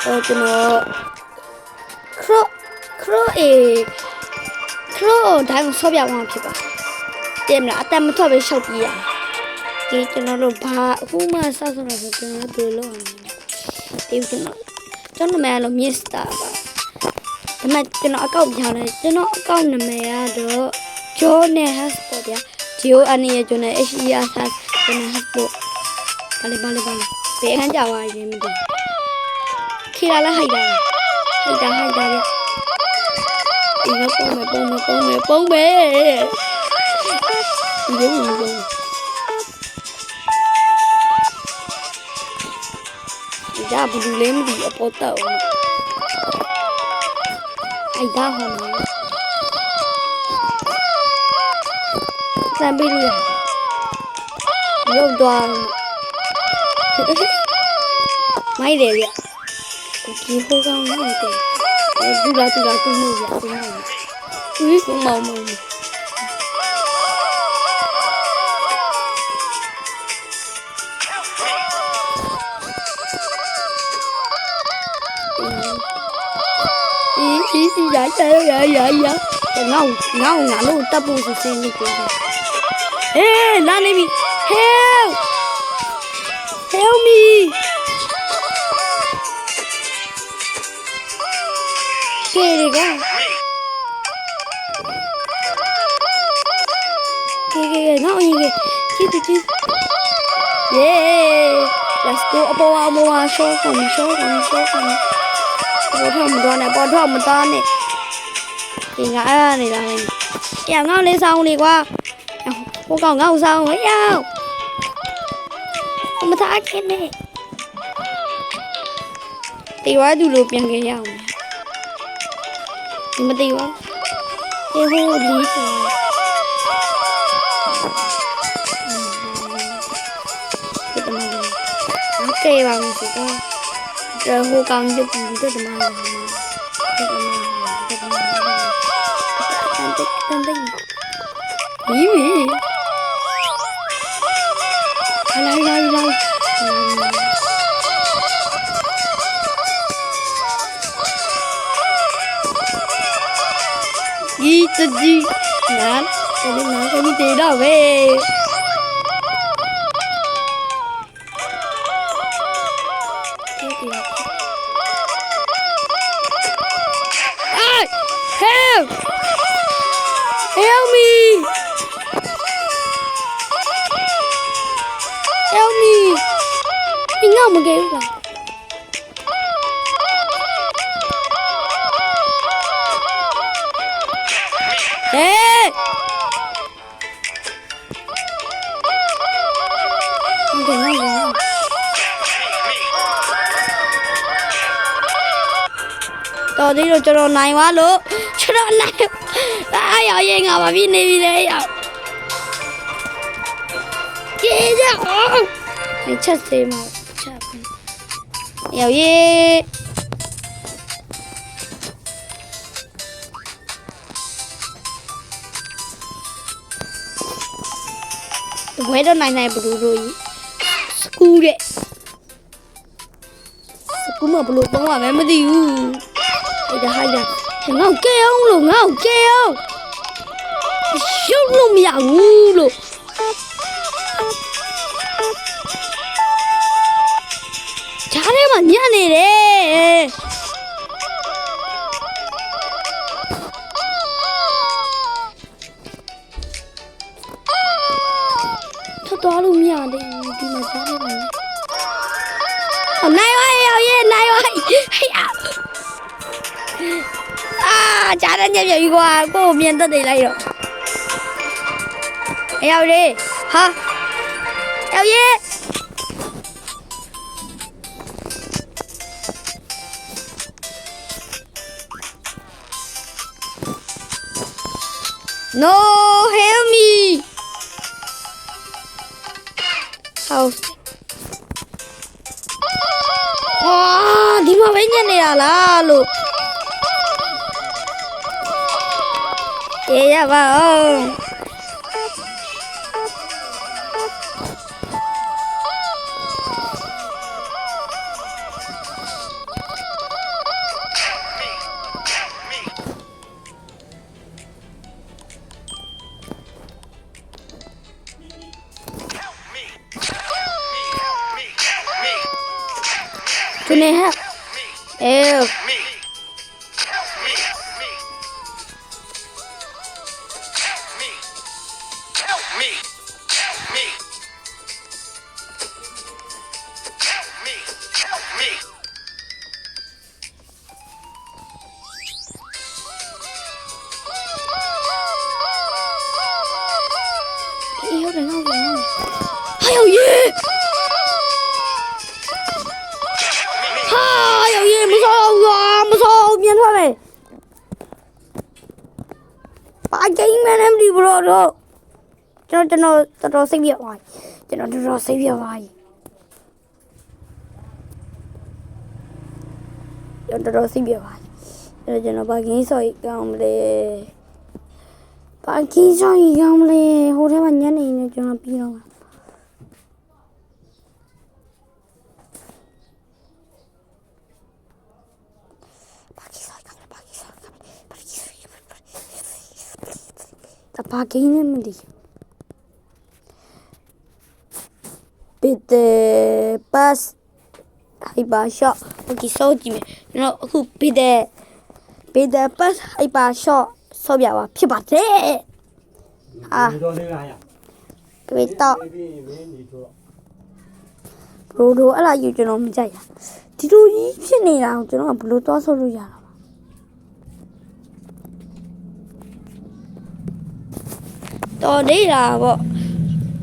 ကျွန်တော်ခရိုတိုင်းဆော့ပြအောင်ဖြစ်ပါတင်မလားအတမထွက်ပဲရှောက်ပြရဒီကျွန်တော်တို့ဘာအခုမှစဆိုတော့ကျွန်တော်တို့လို့ဒီကျွန်တော်နာမည်လို့ Mr. ပါဒါမှကျွန်တော်အကောင့်ပြောင်းတယ်ကျွန်တော်အကောင့်နာမည်ကတော့ John နဲ့ Hasbot ဗျာ John ရဲ့ကျွန်တော် HER ကျွန်တော် Hasbot ဘာလဲဘယ်အခန်းကြွားရင်မသိခေလာလားဟိုက်တာဗျဒီကပုံမယ်ဒီလိုပုံဒါဘူးလေးမသိအပေါ်တော့အိုက်ဒါဟောမယ်စံပေးလို့ရုပ်သွားမိုက်တယ်ဗျဒီဟိုကောင်နဲ့တယ်ဒူလာတူမှုဗျဦးကမောင်呀ငါလို့တပ်ဖို့စင်းနေကြတယ်ဟေးလာနေပြီ help me ကဲရကနောက်ရင်ကြည့်yeah let's go အပေါ်ရှော့ကုန်ပေါ်ထွက်မတော်နဲ့ဒီငါအဲ့နေလားညငေါ့လေးဆောင်နေကွာဟိုကောင်ငေါ့ဆောင်ဟေးရောက်မသားခင်နေတေဝါသူလိုပြန်ခဲ့ရအောင်ဒီမတေဝါဟိုလီဆိုโอเคပါမယ်ဆိုတော့ဟိုကောင်ရုပ်ပြီးတက်တယ်မှာတန်ဒီမီလာဒီတကြီးနာကမိတေတော့ပဲHelp me! Mình ngao một cái là Ê! Không thể ngay rồi Rồi đi rồi cho đồ này quá luôn Cho đồ này ai ở đây ngồi mà viết đi đây à kia chứ mày chết gì mà chết nhiều gì quay đó này bự rồi school đấy school mà bự bóng mà mẹ mới đi hay giờ ngao kêu luôn Shoot luôn ya luôn 잘해 맞냐 내래 저도 하루 미안해 니만 잘해 맞냐 나이와요 얘 나이와이 아 잘했냐 이거 하고 미안다 내라요 Eo đi hả eo gì no help me house đi mà mấy nhân này là luôn vậy vào Can I help? Ew. Yêu đánh không rồi. Hay ôi yeah. Hay ôi yeah, musuh mian thôi mày. Bạn chơi men em đi bro rồi. Cho nó xây việc rồi. Cho nó xây việc rồi. Cho nó xây việc rồi. Cho nó bao nhiêu sợi gom lên. Bạn kia sợi gom lên. Hồi thế bạn nhớ này cho nó pi đâu. Tập cái này mình đi. Bide pass hay ba shot. Okay, so gì mày? Nó khu bide pass hay ba shot. So bây giờ phía bắc thế. À. Cái to. Đồ là gì cho nó mình chạy. Thì đồ gì thế này nào cho nó blue to số rồi à. Đó đấy là bộ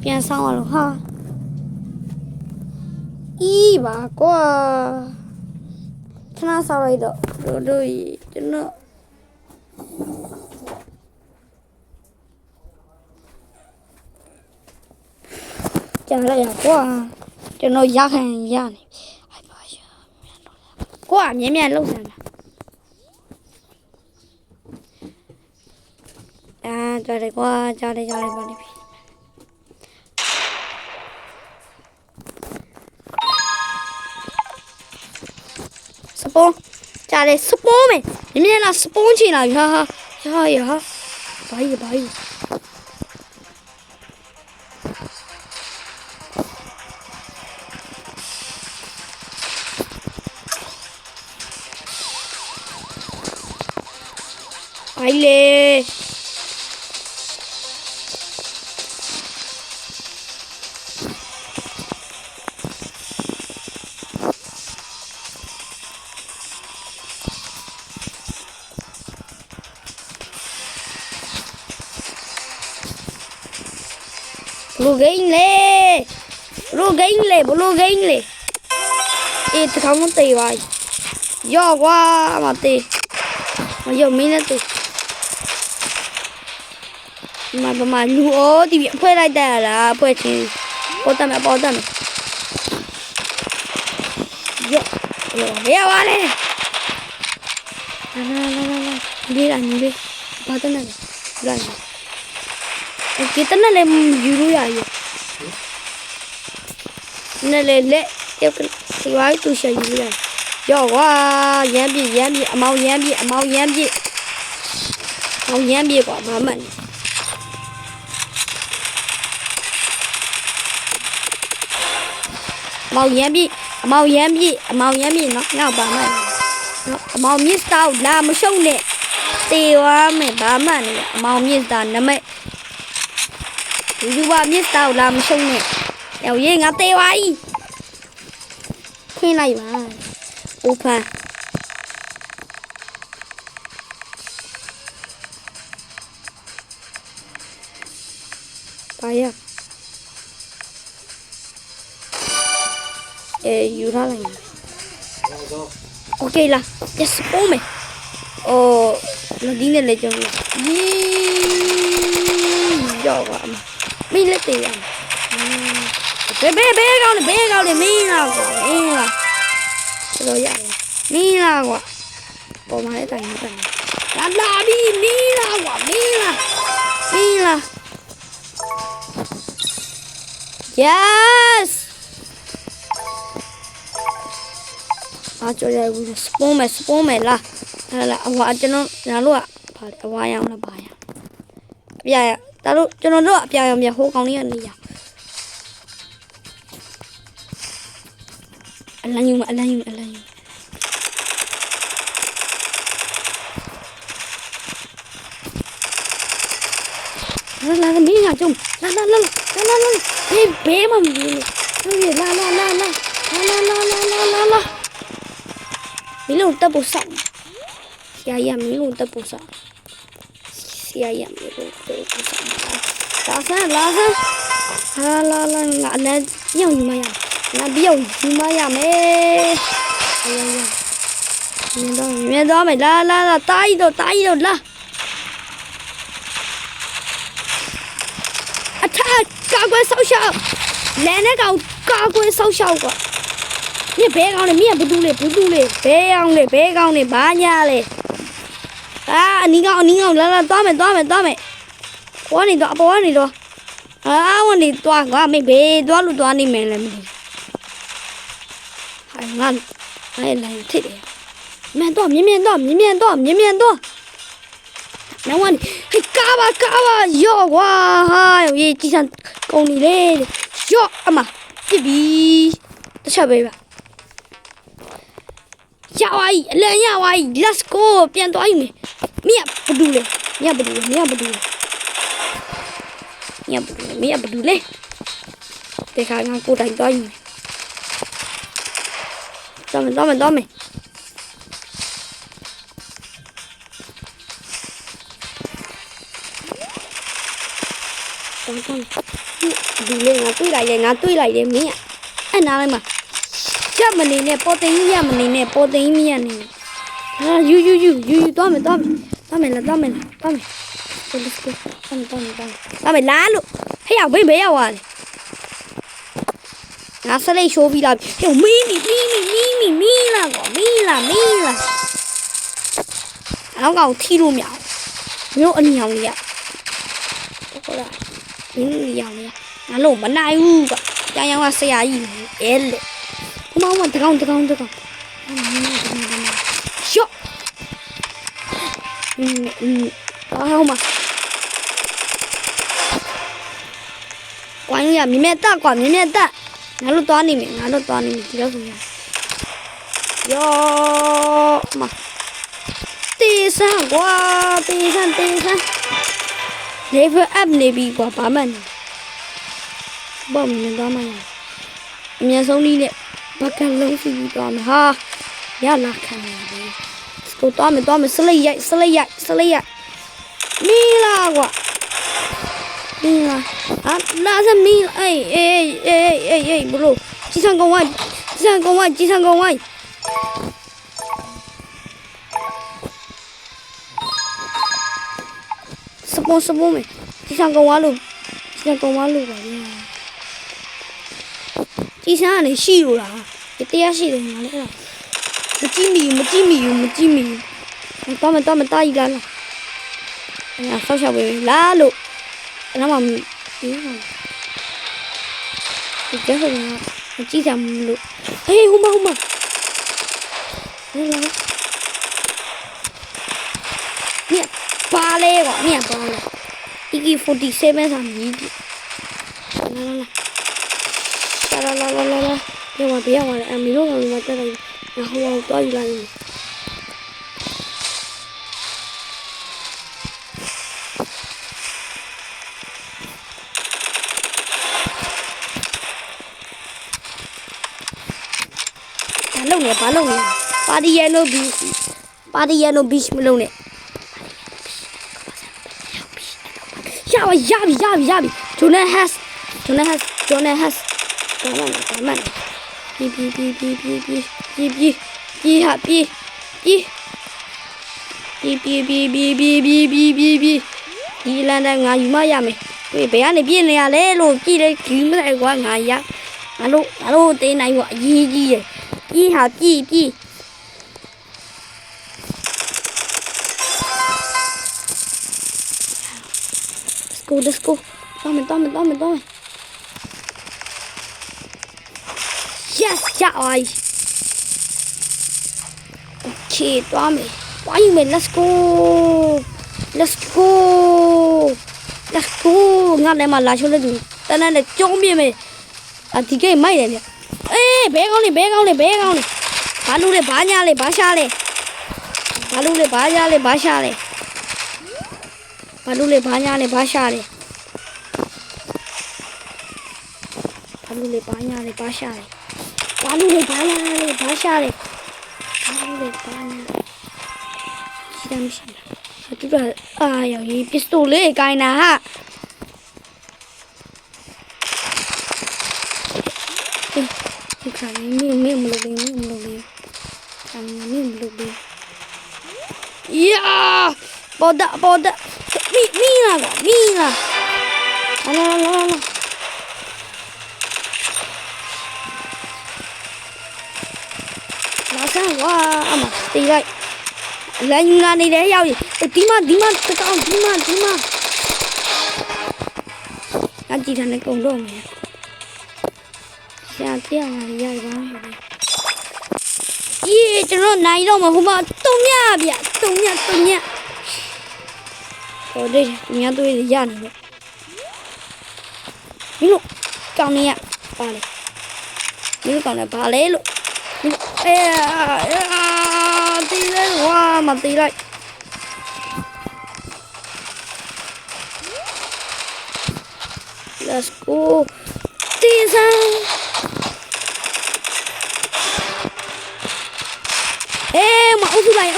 ပြန်ဆောင်ရလို့ဟာအီးပါကွာခဏဆောင်လိုက်တော့တို့ကျွန်တော်ကြားလိုက်ရကွာကျွန်တော်ရခံရနေဟိုက်ပါရမြန်တော့ကွာမြန်လုံစမ်းပါကြားတယ်ကွာကြားတယ်ပါလိမ့်ပြီစပွန်ကြားတယ်စပွန်မယ်မြင်လားစပွန်ချင်လာပြီဟာဘာကြီးအိုင်လေBlue game le. Ê, tôi không có tiền rồi. Do quá mà tiền. Mà giờ mình là tiền. Mà lúa thì viện phê lại đây là phê thì bỏ tâm mẹ. Yo, bé quá này. Đi làm. Bỏ tâm này. Rồi. Kita na le juru ya ye. Na le yêu cái gói tôi sẽ juru ya. Yo wa yam bi mau yam bi quả mà mình. Mau yam bi nó ngao bà mình. Mau miết tao làm sông nè. Tiêu mẹ bà mình mau miết tao nè mẹ. Dù ba biết tao làm xong nè. Đèo dê ngã tê ai. Thế này mà. Opa. Bài à. Dù ra này. Ok là. Yes, bố mày. Nó đi lên lấy cho mày. Dò quá mà. Mình lấy tiền. Bé gao này mình là quả. Rồi vậy. Mình là quả. Bỏ mà lấy tiền. Làm đi mình là quả. Mình là. Yes. Cho đây spawn mày là hoa cho nó luôn ạ. Hoa yang là bài. Bây giờ ta lúc cho nó rửa bây giờ hô con đi ăn đi. Anh là nhưng ကျုံလာဘေးမမီးလေလာမီးလုံးတက်ဖို့စောင့်ဆရာရမီးလုံးတက်ဖို့စောင့်ဆရာရမီးလုံးတက်ဖို့စောင့်လာဆန်းငါနဲ့ညောင်ယူမရငါပြောင်းယူမရမယ်မြင်တော့မယ်လာတားကြီးတော့လာအထက်ကာကွယ်ဆောက်ရှောက်လဲနဲ့ကောင်ကာကွယ်ဆောက်ရှောက်ကွာမြင်ဘဲကောင်းလေမြင်ဘူးတူလေဘဲကောင်းလေဘာညာလေအနီးကောင်လာသွားမယ်ပေါ်နေတော့ဝန်နေသွားကွာမေဘေးသွားလို့သွားနေမယ်လည်းမသိဟိုင်ငါလည်းထိတယ်မြင်တော့နဝန်ဟိကားပါရော့ကွာဟာရေးကြည့်စမ်းကုန်နေလေရော့အမပြပြီတစ်ချက်ပဲပါရဝိုင်းအလန်ရဝိုင်း let's go ပြန်သွားယူမယ်မြတ်ဘဒူလေမြတ်ဘဒူလေတေခါငါကိုတိုင်သွားယူမယ်သွားမယ်ဒီလေငါတွေးလိုက်တယ်မင်းအဲ့နားလိုက်မှာချက်မနေနဲ့ပေါ်သိန်းရမနေနဲ့ပေါ်သိန်းမရနေဟာယူသွားမယ်let's go သွားမယ်လာလို့ဟဲ့ရဘယ်ရောက်သွားလဲငါစလိတ်ရှိုးပြီးလာပြီဟဲ့မီးလာကွာမီးလာအောင်ကောင်ထီလို့မရမျိုးအနီအောင်လေးရဟုတ်လားမင်းရောင်လေးငါလို့မနိုင်ဘူးကွာကြောင်ကဆရာကြီးအဲလေဟိုမှာတကောင်ရှော့ဟိုမှာဝိုင်းရမြင်တက်ကွာငါတို့သွားနေမယ်ဒီလောက်ဆိုရယောမတေးဆန်းကွာlevel up နေပြီကွာဘာမှမဘောမနေတော့မှအမြဲဆုံးလေးနဲ့ဘက်ကလုံးစီပြီးတော့မှာဟာရလာခံနေတယ်စကိုတော့မယ်စလိတ်ရိုက်မီလာကွာလာစမီအေးဘလို့ကြီးစံကောင်ဝိုင်းစပုံမယ်ကြီးစံကောင်ဝါလို့ပါဗျာကြီးစံကနေရှိလို့လားတရားရှိတယ်ငါလည်းအဲ့ဒါမကြည့်မီတော့မတားကြီးလားအဲ့ဆောက်ရှောက်ပဲလာလို့အဲ့မှာဒီကျဟိုမကြည့်ကြမလို့ဟေးဟိုမှာလာမြတ်ပါလေကွာEK47 စာမြည်ပြီလာပြောင်းအမီတို့ကလည်းတက်လိုက်ငါဟိုတော့ယူလိုက်ဘာလုပ်နေပါတီရန်နိုဘီချ်မလုပ်နဲ့ရပြီဂျိုနာဟတ်ကမန်ဒီလန်တဲ့ငါယူမရမယ်ဘယ်ကနေပြည့်နေရလဲလို့ကြည့်တယ်ဒီမလိုက်ကွာငါတို့တင်းနိုင်ကွာအရေးကြီးရဲ့ပြေးlet's go သွားမယ် yes ရပါပြီ okay သွားမယ် let's go ငါလည်းမလာချိုးလို့တန်းနဲ့ကျုံးပြမယ်ဒီကိမိုက်တယ်လေအေးဘဲကောင်းလေဘာလို့လဲဘာညာလေဘာရှာလေ လူလေးဘာညာလေးဘာရှာလေးဘာလူလေးဘာညာလေးဘာရှာလေးဘာလူလေးဘာညာရှိတယ်မရှိဘူးသူကအာရောင်ကြီးပစ္စတိုလေးကိုင်းတာဟာဒီခါမင်းမလုပ်ဘူးမလုပ်ဘူးအမင်းမလုပ်ဘူးယာပေါ်တာမီလာလာလာဆန်းဝါအမတေးလိုက်လိုင်းလာနေတဲ့ရောက်ဒီမှာတကောင်းဒီမှာအကြည့်ထားနေကုန်တော့မယ်ရှာပြရမှာရပါမယ်အေးကျွန်တော်နိုင်တော့မှာဟိုမှာတုံညဗျတုံညဟိုဒီညတွေရနေလို့မင်းတို့ကောင်းနေရပါလေမင်းတို့ကောင်းနေပါလေလို့တီးလိုက်ဝါမတီးလိုက်let's go တီးစမ်းမအုပ်စုလိုက်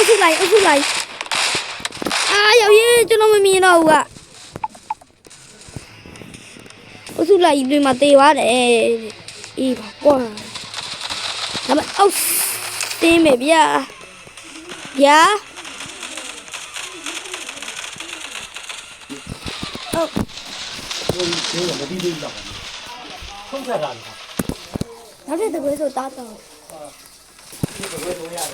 အာရောက်ရေးကျွန်တော်မမြင်တော့ဘူးကအုပ်စုလိုက်တွေမှာတေးသွားတယ်အေးပါကွာဒါပေမဲ့အောက်တင်းမယ်ဗျာဟုတ်ဒီလိုမပြီးသေးဘူးလားဖုန်းဆက်တာလားနောက်တဲ့တကွေးဆိုတားတော့ဒီလိုပဲလုပ်ရတယ်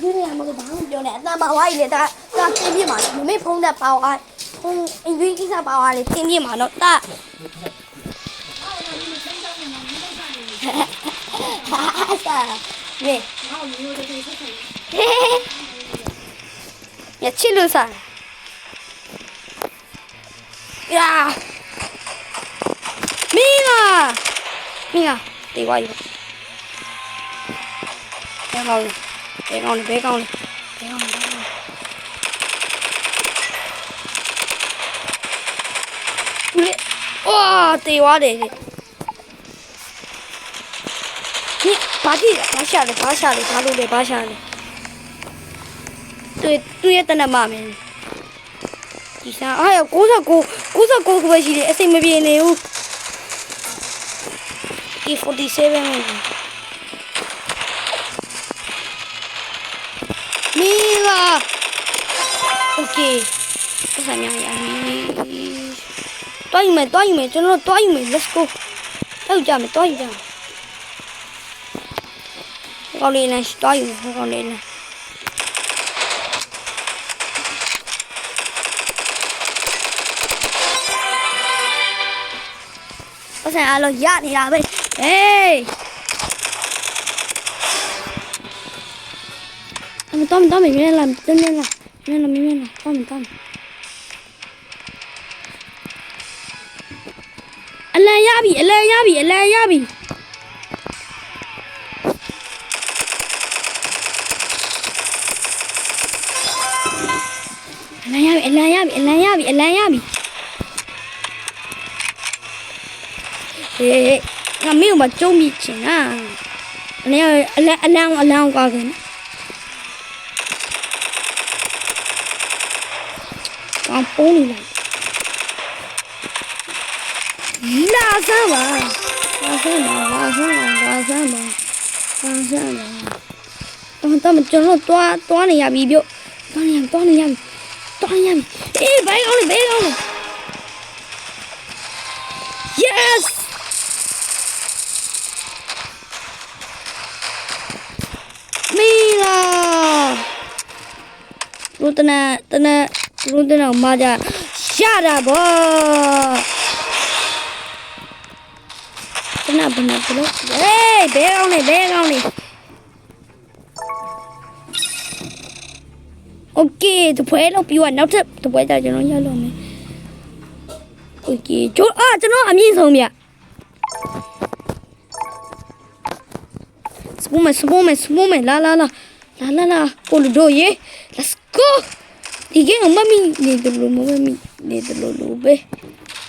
ဒီနေ့အမကဘာမှပြောနေအတန်ပါဝါးကြီးလေဒါတင်းပြမှာမမေဖုန်းနဲ့ပါဝါဖုန်းအင်္ဂလိပ်ကိစ္စပါဝါလေတင်းပြမှာတော့တာဟာစာမေရချစ်လို့စားယာမင်းတေးဝါးယူဘဲကောင်းလေ哇，对哇的，你把下来，爬路的爬下来，对呀，等那妈咪，第三，哎呀，go可不是的，谁没变的哟？47，没了 ，OK，这啥样呀？တွားယူမယ်ကျွန်တော်တွားယူမယ် let's go တွားယူကြမယ်ကောင်းလေးနဲ့တွားယူမယ်ကောင်းလေးနဲ့ပတ်စံအားလုံးရနေတာပဲဟေးအမတော်မင်းလာတင်းလာတော်အလံရပြီအလံရပြီအလံရပြီဟေးငါမင်းကကျုံးပြီးချင်อ่ะအလံကွာခင်ကောင်းပုံးနေလိုက်လာစမ်းပါတော့ကျွန်တော်တွားနေရပြီပြုတ်တွားနေရပြီအေးဘယ်ကောင်းလဲ yes မီလာလူတနာမကြရှာတာဗောဘယ်လို့ဟေးဘဲကောင်းနေโอเคတပွဲတော့ပြီးတော့နောက်ထပ်တပွဲကြကျွန်တော်ရလို့မယ်โอเคကျွန်တော်အမြင့်ဆုံးဗျစပူမယ်လာကိုလူတို့ရေ let's go ဒီကမမီနေတယ်လို့မမီနေတယ်လို့ပဲ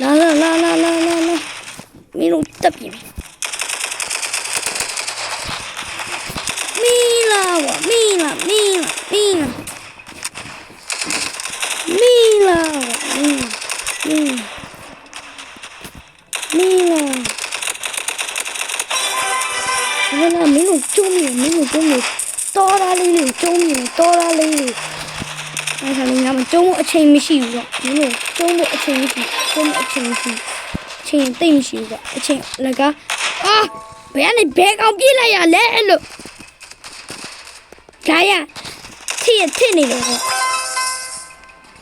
လာမင်းတို့တက်ပြီမီလာမီလာမီလာမင်းတို့ကျုံးနေတော်ရလေးကျုံးနေတော်ရလေးအဲ့ဒါလည်းငါမကျုံးဖို့အချိန်မရှိဘူးတော့မင်းတို့ကျုံးဖို့အချိန်မရှိအချိန်တိတ်မရှိဘူးတော့အချိန်လကအာဘယ်ကနေဘဲကောင်ပြေးလိုက်ရလဲအဲ့လိုဒါရထစ်နေတယ်တော့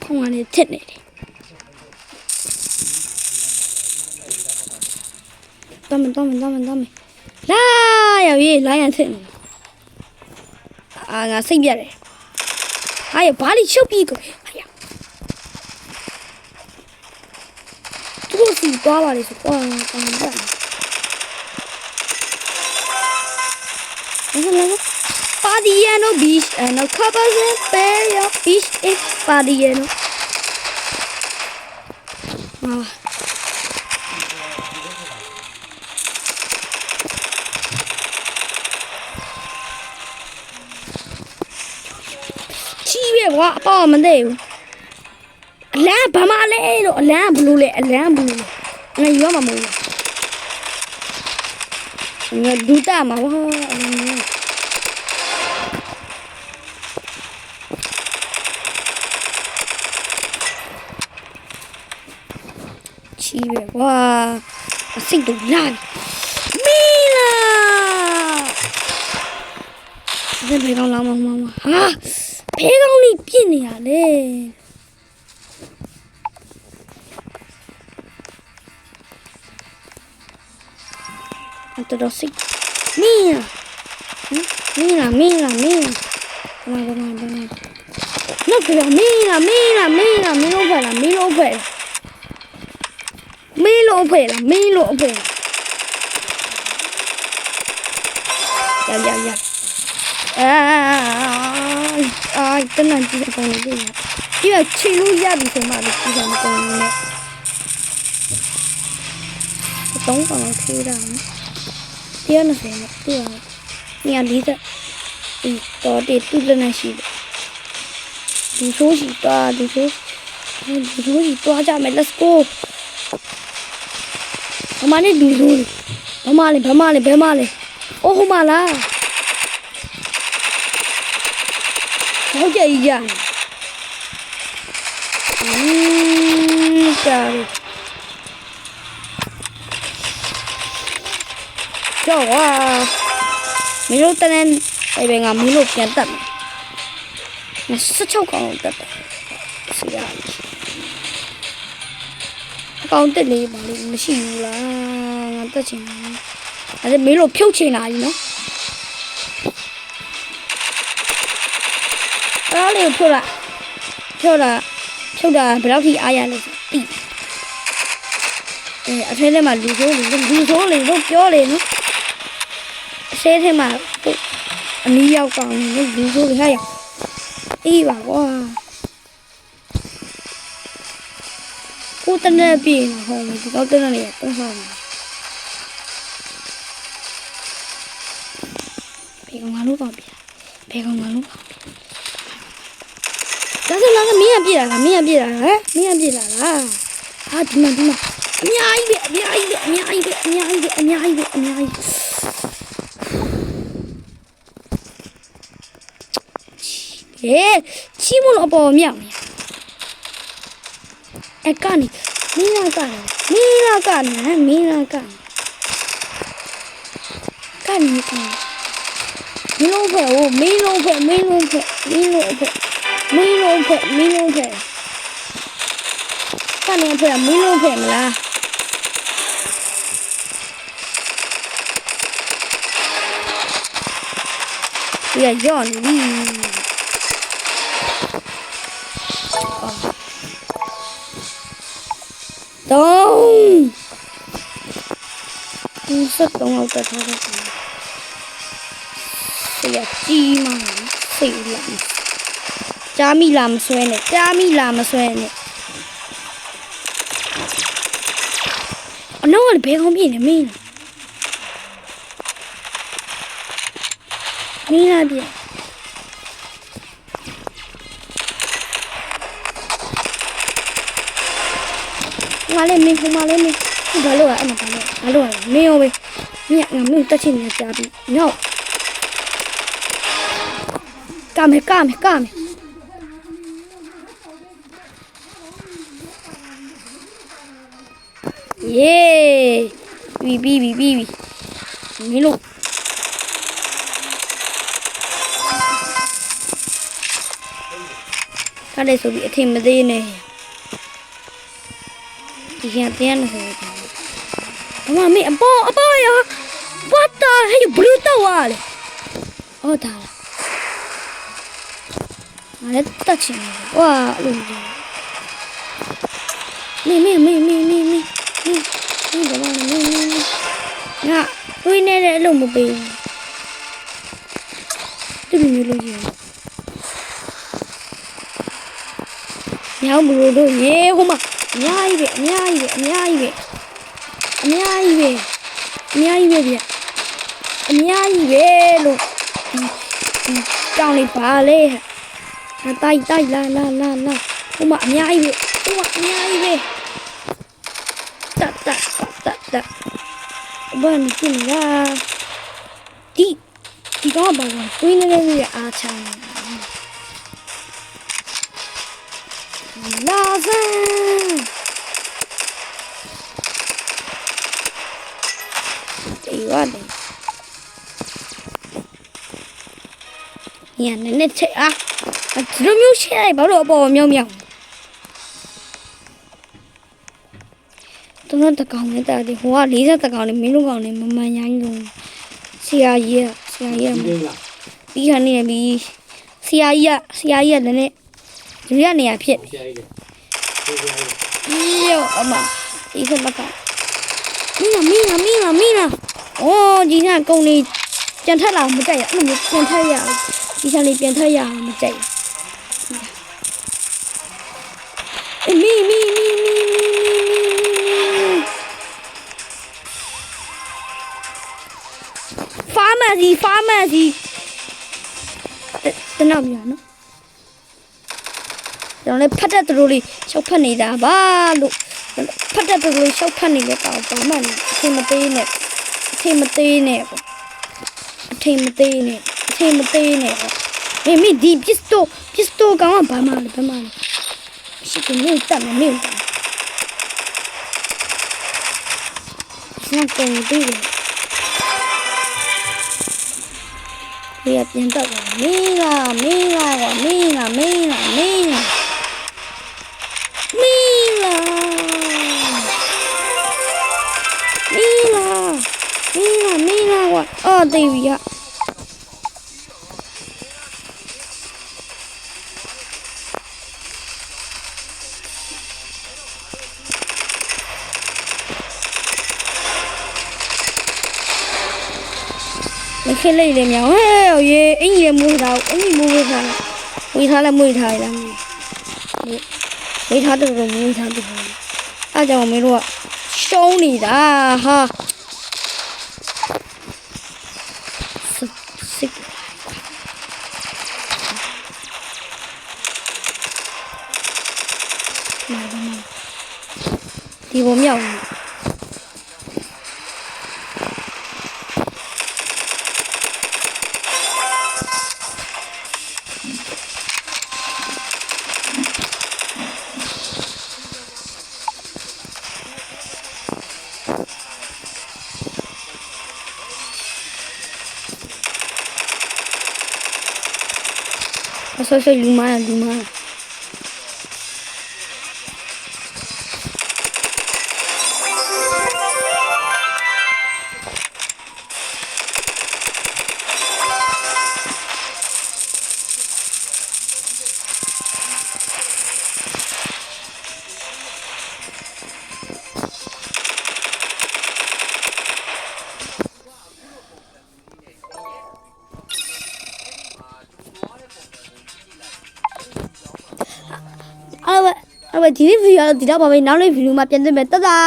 ခုံကနေထစ်နေတယ်တော်မယ်လာရောက်ရေးလာရထစ်နေအာငါစိတ်ပြတယ်ဟာရဘာလို့ချုပ်ပြီးကိုဟာရသူတို့စီသွားပါလေဆိုကွာတောင်းတယ်Padiano beach and no covers and bear your beach is Padiano. Chive wa pa mande. Lamp ma le lo lamp blue le lamp blue. Na yo ma mo. Nga duta ma wa. Chive wa sing tu lan Mila Đây phải con làm mà ha bé con đi piên này à đây anh tôi đó xích Mila nó phải là Mila Milo về dạ cái này chỉ là con này đi chứ là chi lui ra thì phải mà được chỉ là con này tống còn là khi nào kia nó phải một tua nhà lý ra thì có để tu lên này chỉ đủ số chỉ toa cha mày let's go Mama ni dulu. Mama le. Oh mala. Kau jadi jangan. Cari. Coba. Milo tenen. Tapi nggak milo kental. Nasi cau kau tete. Siapa? Con tên này bảo là xỉu là người ta chỉ là mấy lỗ phiêu trên này nó đó là phiêu là phải thì ai là tỷ ở thế này mà lú số này nó chó này nó xe thế mà anh đi giao còn nó lú số thì hay à đi bảo quá cô tên là gì hồng thì có tên là này tên hồng bé con ngáo vào bé con ngáo đó là cái miếng gì là à đúng mà nhai chi mua lọ bò miệng Ekani, Mila kan, Milo phe, kan yang phe Milo phe lah. Ya John ni. Đông rất đông ông ta thôi bây giờ chi mà xỉu lắm ကြားမိလားမဆွဲနဲ့ကြားမိလားမဆွဲနဲ့အနောက်ကဘယ်ကောင်ပြင်းနေမင်းလာပြငါလည်းမင်းဘာလို့အဲ့မှာဘာလို့မင်းရောပဲမင်းငါမင်းတက်ချင်နေကြပြီနော်ကမယ်ယေးပြီးမင်းတို့ခါလေးဆိုပြီးအထင်မသေးနဲ့ဒီကတည်းကဆိုတော့မမမေအပေါ်ရ what the hell you blue တော့ဝါလေအော်ဒါငါလည်းတက်ချင်တယ်ဝါလို့မင်းငါဝင်းနေတဲ့အလုံးမပေးဘူးတူမျိုးလို့ရညောင်ဘလို့တို့ရေဟိုမှာအများကြီးပဲဗျကြောင်လေးပါလေဟာတိုက်လာဟိုမှာအများကြီးပဲတဘာနင်းလာဒီကောဘာဝင်းနေရအားချမ်းလာစမ်းဒီရတယ်ညနေချက်ဒီလိုမျိုးရှင်းလိုက်ဘာလို့အပေါ်မြောက်တော့တကောင်နဲ့တာဒီဟိုက40တကောင်နဲ့မင်းတို့ကောင်နဲ့မမှန်ရိုင်းလို့ဆရာကြီးပြီးခါနေပြီဆရာကြီးကလည်းဒီကနေရဖြစ်ယောအမဒီစမကမင်းလာအိုးဒီကကုန်းလေးပြန်ထက်လာမကြိုက်ရအဲ့လိုပြန်ထက်ရဒီချန်လေးပြန်ထက်ရမကြိုက်မီpharmacy တနောက်ပြန်နော်ကျွန်တော်လည်းဖတ်တတ်တို့လေးရှောက်ဖတ်နေတာပါလို့ဖတ်တတ်တို့လေးရှောက်ဖတ်နေလဲပါဘာမှမအထင်မသေးနဲ့မင်းဒီပစ္စတိုကောင်ကဘာမှရှိတယ်မင်းတက်မင်းစမ်းကုန်ပြီဒီအပြင်တော့မင်းလာအော်တေးရမခလေးလေးမြောင်ဟဲ့ရေအင်ကြီးမွေးထားဝေးထားလဲမွေးထားရလားဝေးထားတယ်အားကြောင့်မင်းတို့ကရှုံးနေတာဟာစစ်ဒီဘုံမြောက်ဆိုလူမာ အဲ့ဒီဗီဒီယိုဒီတော့ပါပဲနောက်လေးဗီဒီယိုမှာပြန်တွေ့မယ်တဒါ